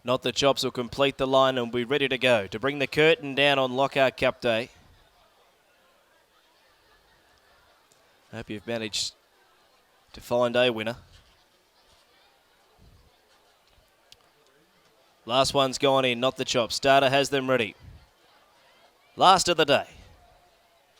Not the Chops will complete the line and be ready to go to bring the curtain down on Lockhart Cup Day. Hope you've managed to find a winner. Last one's gone in, Not the Chops. Starter has them ready. Last of the day.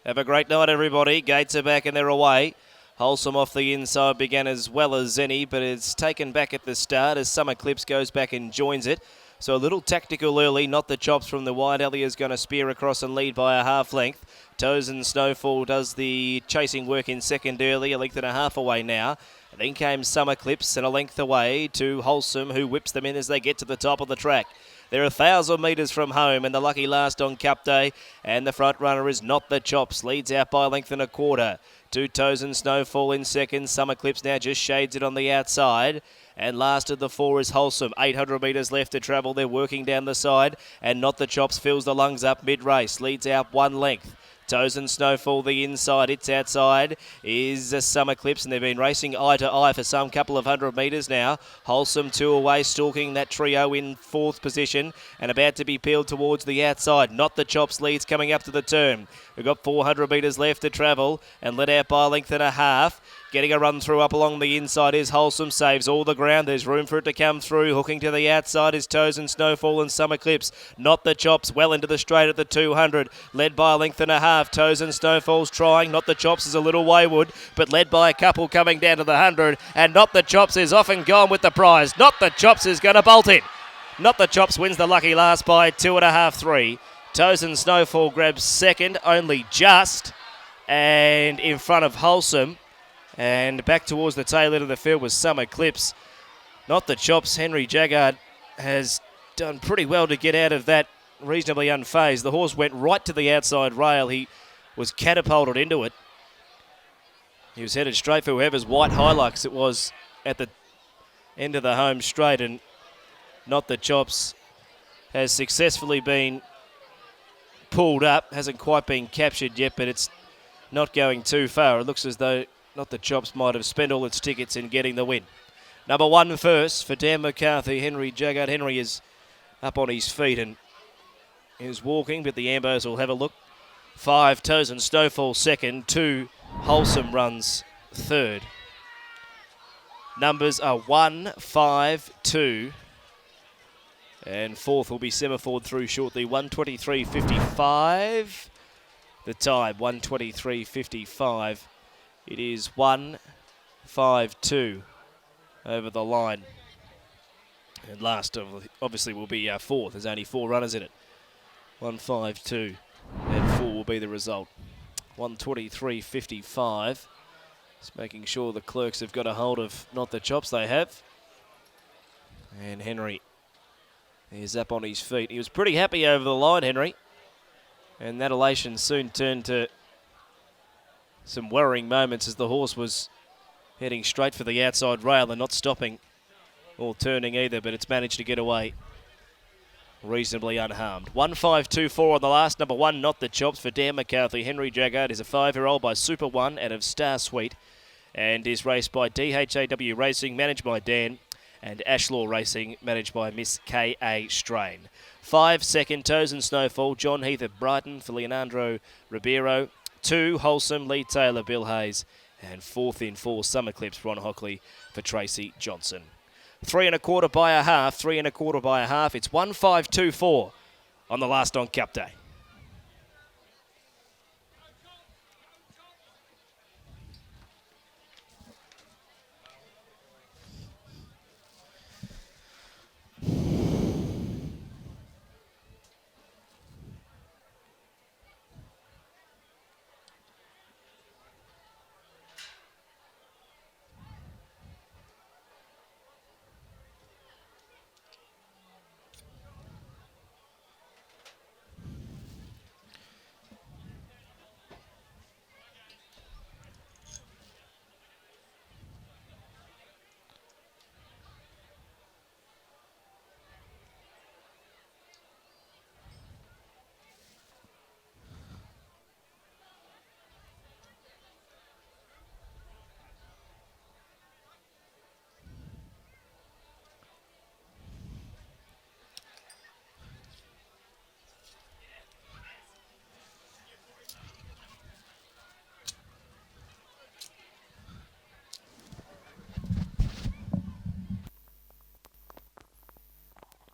Have a great night, everybody. Gates are back and they're away. Wholesome off the inside began as well as any, but it's taken back at the start as Summer Clips goes back and joins it. So a little tactical early, Not the Chops from the wide. Ellie is going to spear across and lead by a half length. Toes and Snowfall does the chasing work in second early, a length and a half away now. And then came Summer Clips and a length away to Wholesome, who whips them in as they get to the top of the track. They're 1,000 metres from home and the lucky last on Cup Day. And the front runner is Not the Chops, leads out by a length and a quarter. Two Toes and Snowfall in second. Summer Clips now just shades it on the outside. And last of the four is Wholesome. 800 metres left to travel. They're working down the side. And Not the Chops fills the lungs up mid-race. Leads out one length. Toes and Snowfall the inside. It's outside is Summer Clips, and they've been racing eye to eye for some couple of 100 metres now. Wholesome two away, stalking that trio in fourth position and about to be peeled towards the outside. Not the Chops leads coming up to the turn. We've got 400 metres left to travel and let out by a length and a half. Getting a run through up along the inside is Wholesome, saves all the ground. There's room for it to come through. Hooking to the outside is Toes and Snowfall and Summer Clips. Not the Chops well into the straight at the 200. Led by a length and a half. Toes and Snowfall's trying. Not the Chops is a little wayward, but led by a couple coming down to the 100. And Not the Chops is off and gone with the prize. Not the Chops is going to bolt it. Not the Chops wins the lucky last by 2.5, 3. Toes and Snowfall grabs second, only just, and in front of Wholesome. And back towards the tail end of the field was Summer Clips. Not the Chops. Henry Jaggard has done pretty well to get out of that reasonably unfazed. The horse went right to the outside rail. He was catapulted into it. He was headed straight for whoever's white Hilux it was at the end of the home straight. And Not the Chops has successfully been pulled up. Hasn't quite been captured yet, but it's not going too far. It looks as though Not the Chops might have spent all its tickets in getting the win. Number one first for Dan McCarthy, Henry Jaggard. Henry is up on his feet and is walking, but the Ambos will have a look. 5 Toes and Snowfall second. 2 Wholesome runs third. Numbers are 1, 5, 2. And fourth will be Semaphore through shortly. 1:23.55. The time, 1:23.55. It is 1-5-2 over the line. And last, obviously, will be fourth. There's only 4 runners in it. 1-5-2. And 4 will be the result. 1:23.55. Just making sure the clerks have got a hold of Not the Chops. They have. And Henry is up on his feet. He was pretty happy over the line, Henry. And that elation soon turned to some worrying moments as the horse was heading straight for the outside rail and not stopping or turning either, but it's managed to get away reasonably unharmed. 1-5-2-4 on the last. Number 1, Not the Chops for Dan McCarthy. Henry Jaggard is a 5-year-old by Super One out of Star Suite and is raced by DHAW Racing, managed by Dan, and Ashlaw Racing, managed by Miss K.A. Strain. 5 second, Toes and Snowfall, John Heath of Brighton for Leonardo Ribeiro. 2 Wholesome, Lee Taylor, Bill Hayes. And fourth in 4 Summer Clips, Ron Hockley for Tracy Johnson. 3 1/4 by a half, 3 1/4 by a half. It's 1-5-2-4 on the last on Cup Day.